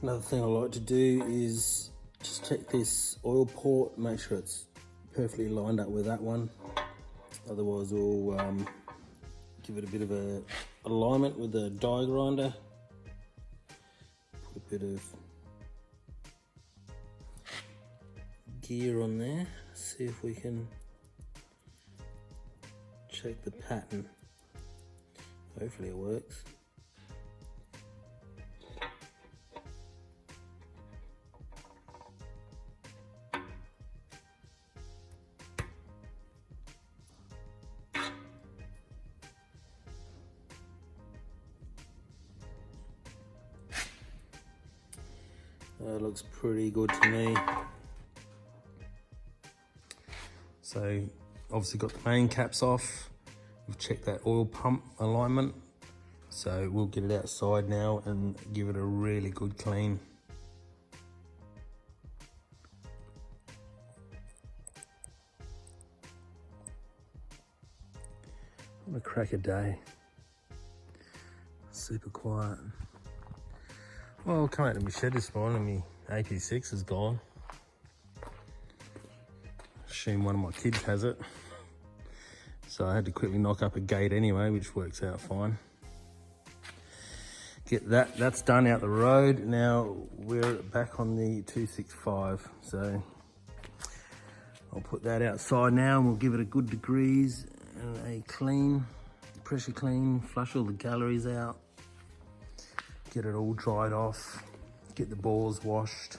Another thing I like to do is just check this oil port, make sure it's perfectly lined up with that one. Otherwise we'll give it a bit of a alignment with the die grinder. Put a bit of gear on there, see if we can check the pattern. Hopefully it works. That looks pretty good to me. So obviously got the main caps off. We've checked that oil pump alignment. So we'll get it outside now and give it a really good clean. What a crack a day. Super quiet. Well, come out to my shed this morning and my AP6 is gone. Assume one of my kids has it. So I had to quickly knock up a gate anyway, which works out fine. Get that's done out the road. Now we're back on the 265. So I'll put that outside now and we'll give it a good degrees and a clean, pressure clean, flush all the galleries out. Get it all dried off, get the bores washed.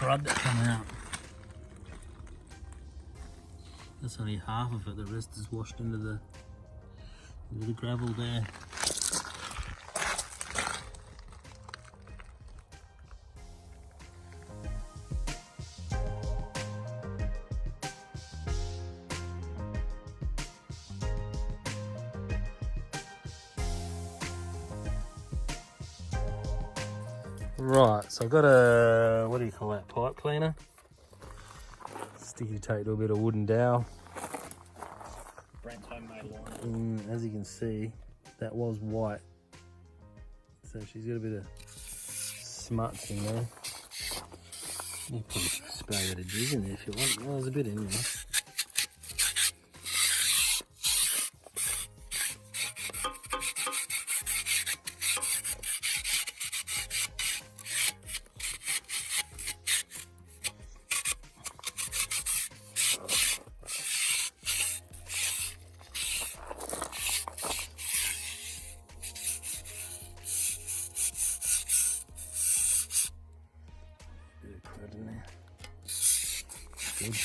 Crud that come out. That's only half of it, the rest is washed into the gravel there. Right, so I've got a, what do you call that, pipe cleaner. Sticky tape to a bit of wooden dowel. Brent's homemade line. And as you can see, that was white. So she's got a bit of smuts in there. You can spray a bit of jizz in there if you want. Well, there's a bit in there. Good.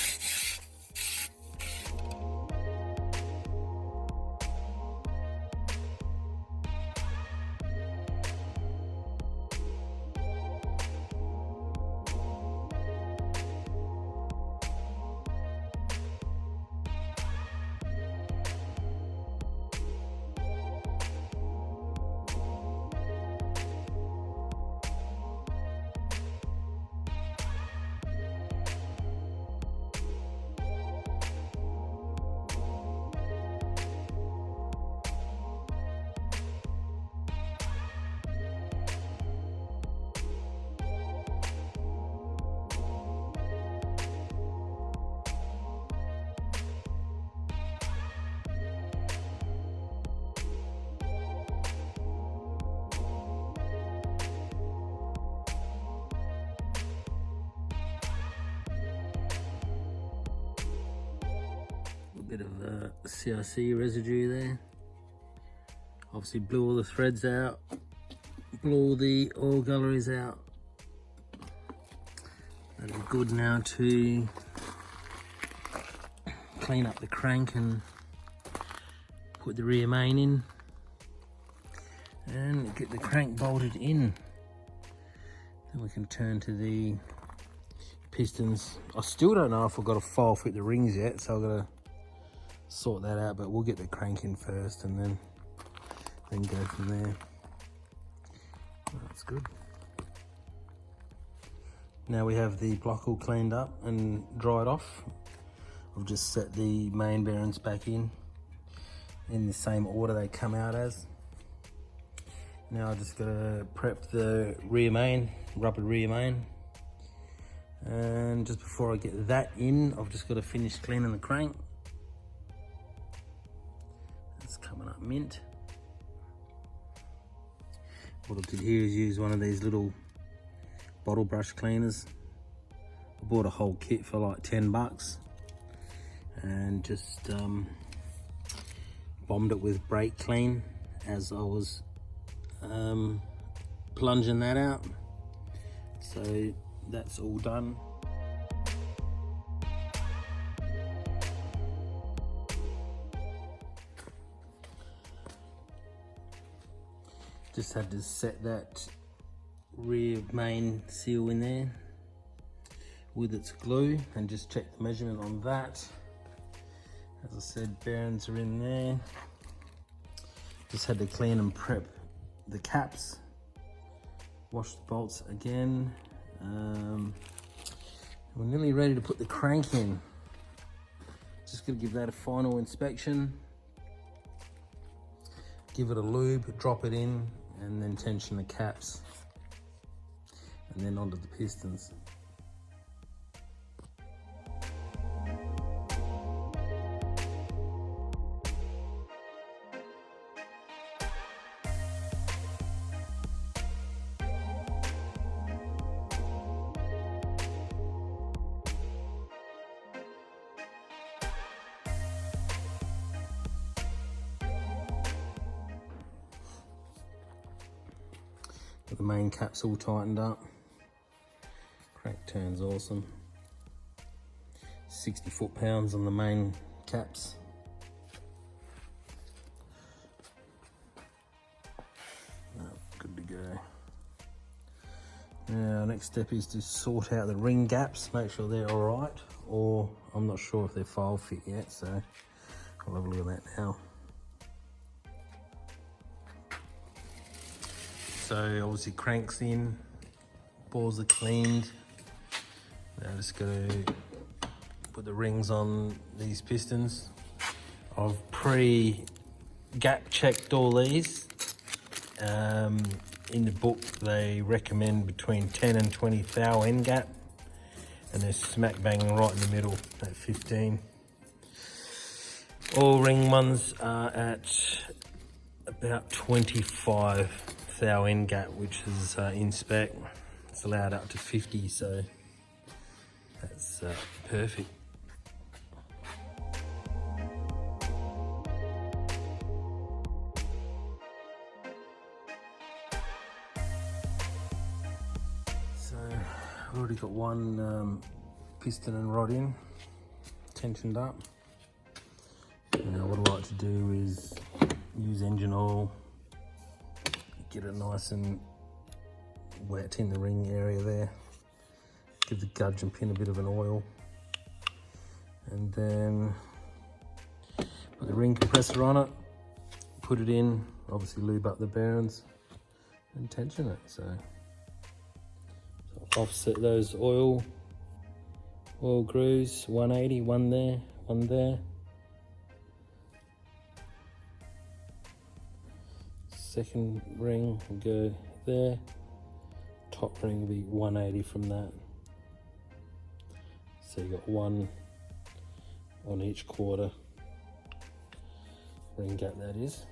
bit of CRC residue there. Obviously blew all the threads out, blew all the oil galleries out. That'll be good now to clean up the crank and put the rear main in and get the crank bolted in. Then we can turn to the pistons. I still don't know if I've got a file fit the rings yet, so I've got to sort that out, but we'll get the crank in first and then go from there. That's good. Now we have the block all cleaned up and dried off. I've just set the main bearings back in the same order they come out as. Now I'm just gonna prep the rear main, rubber rear main. And just before I get that in, I've just got to finish cleaning the crank. It's coming up mint. What I did here is use one of these little bottle brush cleaners. I bought a whole kit for like 10 bucks and just bombed it with brake clean as I was plunging that out. So that's all done. Just had to set that rear main seal in there with its glue and just check the measurement on that. As I said, bearings are in there. Just had to clean and prep the caps, wash the bolts again. We're nearly ready to put the crank in. Just gonna give that a final inspection, give it a lube, drop it in, and then tension the caps, and then onto the pistons. Got the main caps all tightened up. Crank turns awesome. 60 foot-pounds on the main caps. Good to go. Now, next step is to sort out the ring gaps, make sure they're all right, or I'm not sure if they're file fit yet, so I'll have a look at that now. So obviously crank's in, balls are cleaned. Now just gotta put the rings on these pistons. I've pre-gap checked all these. In the book they recommend between 10 and 20 thou end gap, and they're smack bang right in the middle at 15. All ring ones are at about 25 thou end gap, which is in spec. It's allowed up to 50, so that's perfect. So I've already got one piston and rod in, tensioned up. Now what I like to do is use engine oil, get it nice and wet in the ring area there. Give the gudgeon pin a bit of an oil, and then put the ring compressor on it, put it in, obviously lube up the bearings and tension it. So offset those oil grooves, 180, one there, one there. Second ring will go there, top ring will be 180 from that. So you got one on each quarter ring gap, that is.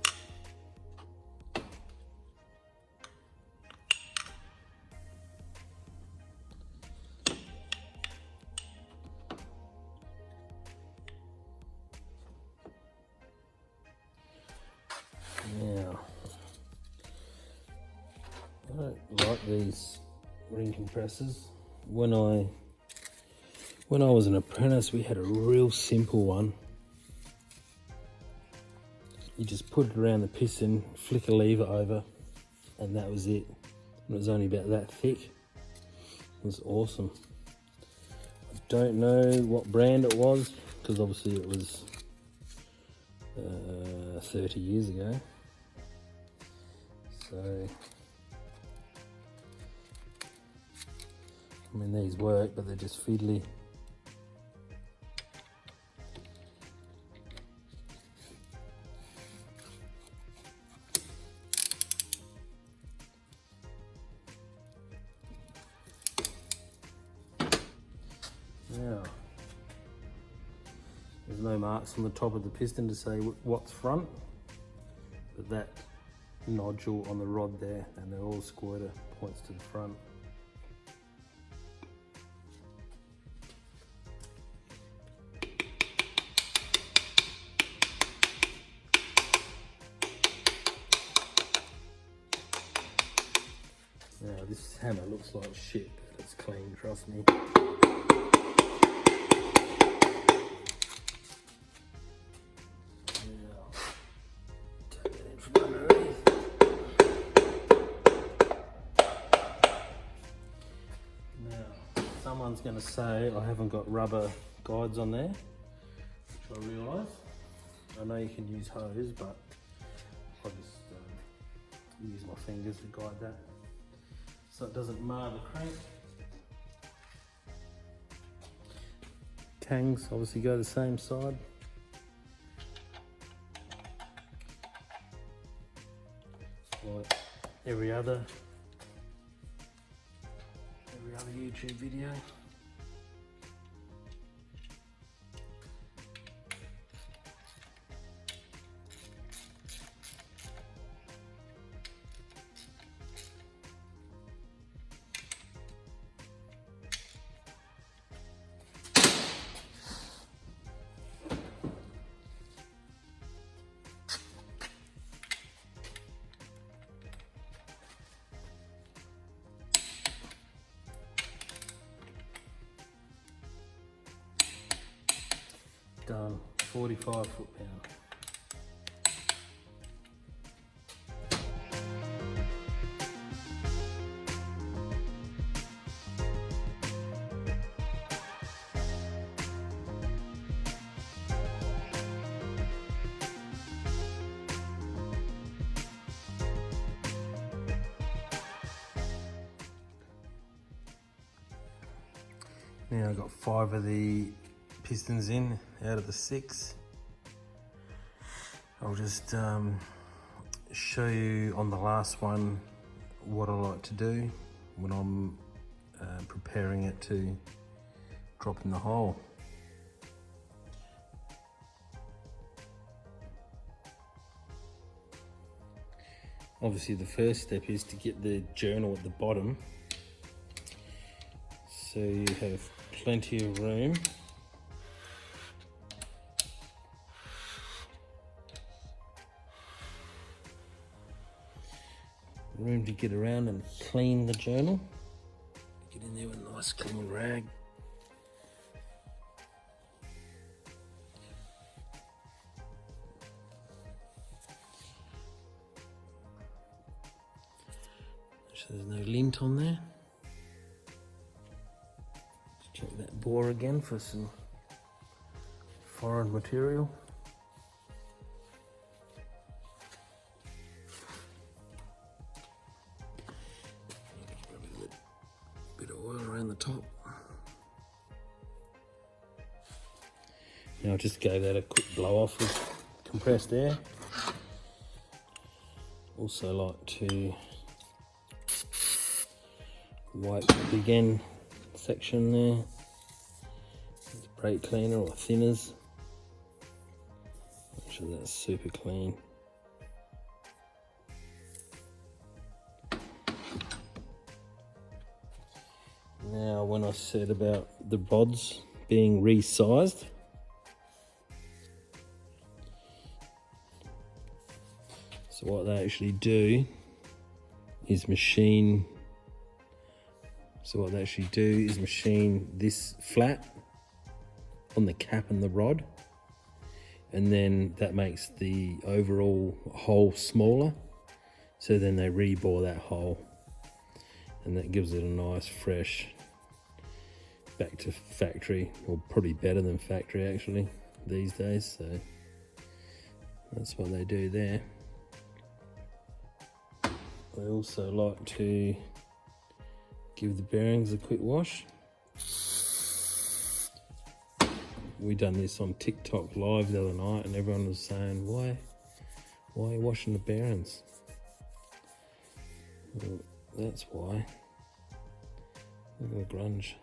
these ring compressors. When I was an apprentice, we had a real simple one. You just put it around the piston, flick a lever over, and that was it. It was only about that thick. It was awesome. I don't know what brand it was, because obviously it was 30 years ago. So, I mean, these work, but they're just fiddly. Now, there's no marks on the top of the piston to say what's front, but that nodule on the rod there, and the oil squirter points to the front. Now this hammer looks like shit, but it's clean, trust me. Someone's going to say I haven't got rubber guides on there, which I realise. I know you can use hose, but I just use my fingers to guide that so it doesn't mar the crank. Tangs obviously go the same side. Like every other YouTube video. Done. 45 foot-pound. Now I've got 5 of the pistons in out of the 6. I'll just show you on the last one what I like to do when I'm preparing it to drop in the hole. Obviously the first step is to get the journal at the bottom so you have plenty of room to get around and clean the journal. Get in there with a nice clean rag. So there's no lint on there. Just check that bore again for some foreign material. Bit of oil around the top. Now I just gave that a quick blow off with compressed air. Also like to wipe the big end section there with brake cleaner or thinners. Make sure that's super clean. Now when I said about the rods being resized, so what they actually do is machine So what they actually do is machine this flat on the cap and the rod, and then that makes the overall hole smaller. So then they rebore that hole, and that gives it a nice fresh back to factory, or probably better than factory actually these days. So that's what they do there. They also like to give the bearings a quick wash. We done this on TikTok live the other night, and everyone was saying, why are you washing the bearings? Well, that's why. Look at the grunge.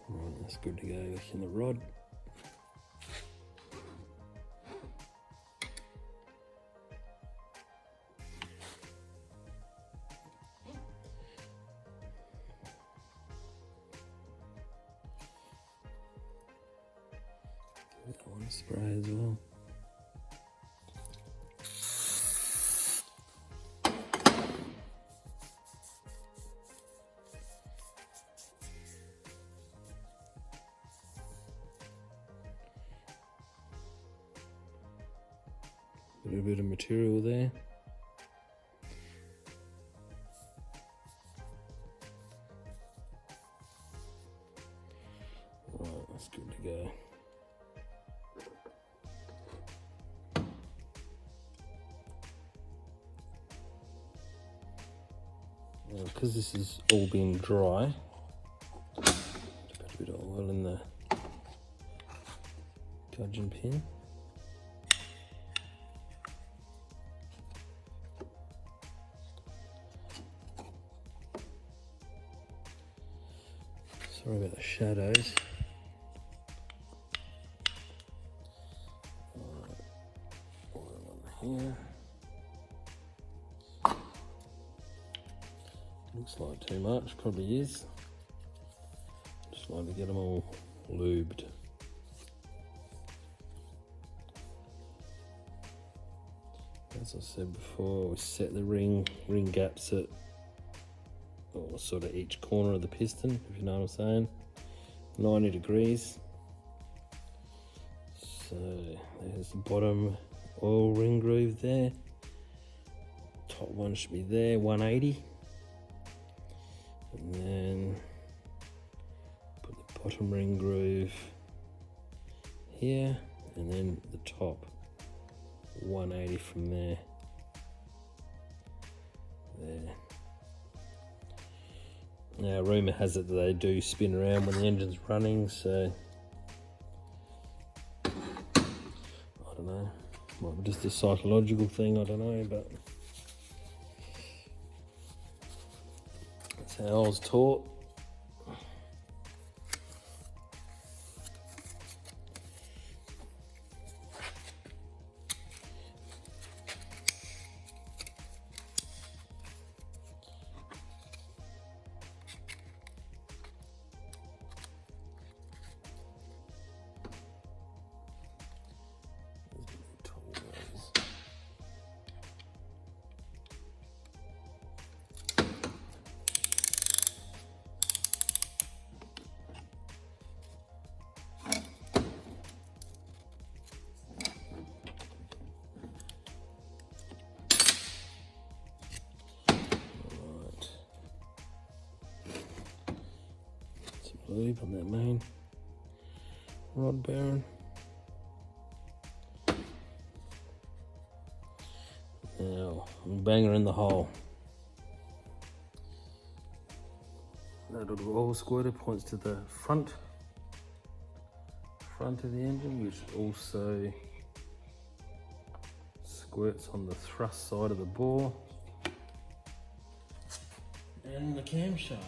Right, that's good to go back in the rod. I want to spray as well. A little bit of material there. Right, that's good to go. Now, because this is all being dry, put a bit of oil in the gudgeon pin. Sorry about the shadows. Alright, oil on here. Looks like too much, probably is. Just like to get them all lubed. As I said before, we set the ring gaps at sort of each corner of the piston, if you know what I'm saying, 90 degrees. So there's the bottom oil ring groove there. Top one should be there, 180. And then put the bottom ring groove here, and then the top 180 from there. There. Now, rumour has it that they do spin around when the engine's running, so I don't know. Might be just a psychological thing, I don't know, but that's how I was taught. Lube on that main rod bearing. Now I'm banging her in the hole. That little oil squirter points to the front of the engine, which also squirts on the thrust side of the bore and the camshaft.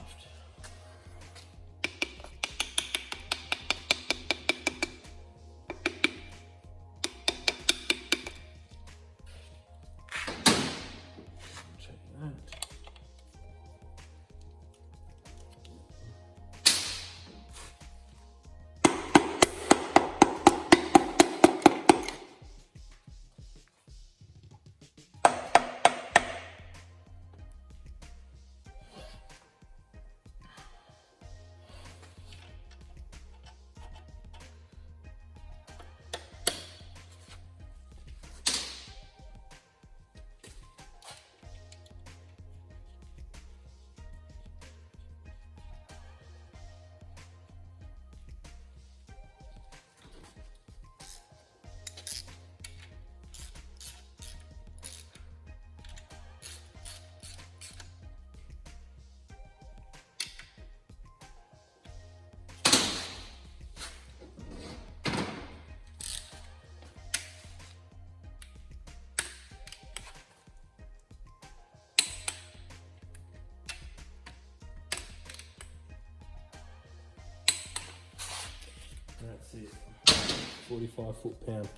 45 foot-pound.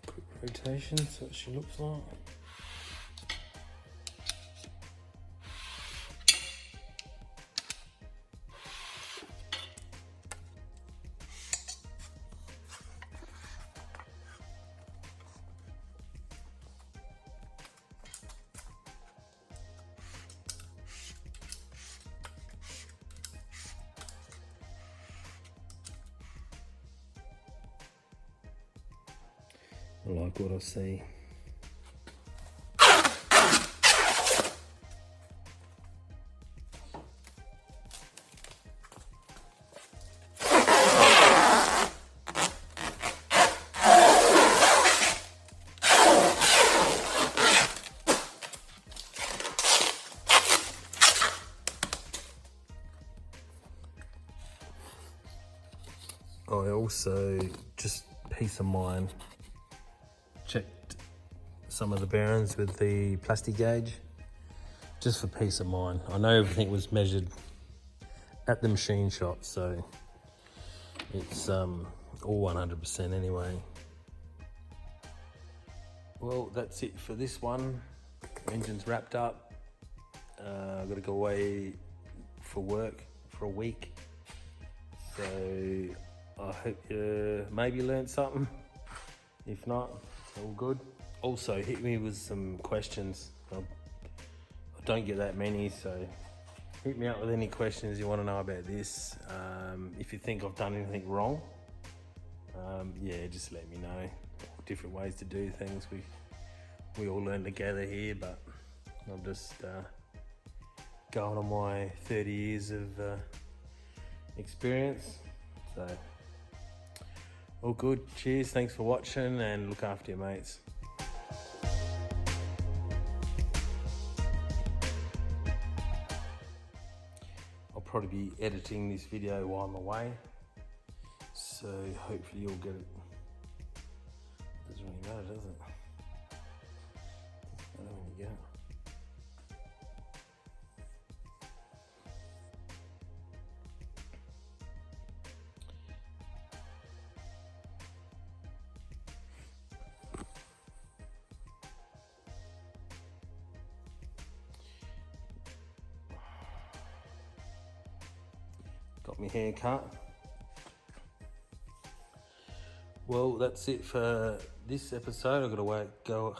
Quick rotation, so what she looks like. I like what I see. I also, just peace of mind, checked some of the bearings with the plastic gauge, just for peace of mind. I know everything was measured at the machine shop, so it's all 100% anyway. Well, that's it for this one. Engine's wrapped up. I've got to go away for work for a week, so I hope you maybe learned something. If not, it's all good. Also, hit me with some questions. I don't get that many, so hit me up with any questions you want to know about this. If you think I've done anything wrong, yeah, just let me know. Different ways to do things. We all learn together here, but I'm just going on my 30 years of experience. So all good. Cheers, thanks for watching, and look after your mates. I'll probably be editing this video while I'm away, so hopefully you'll get it. Doesn't really matter, does it? I don't really get it. Got my hair cut. Well, that's it for this episode. I've got to go.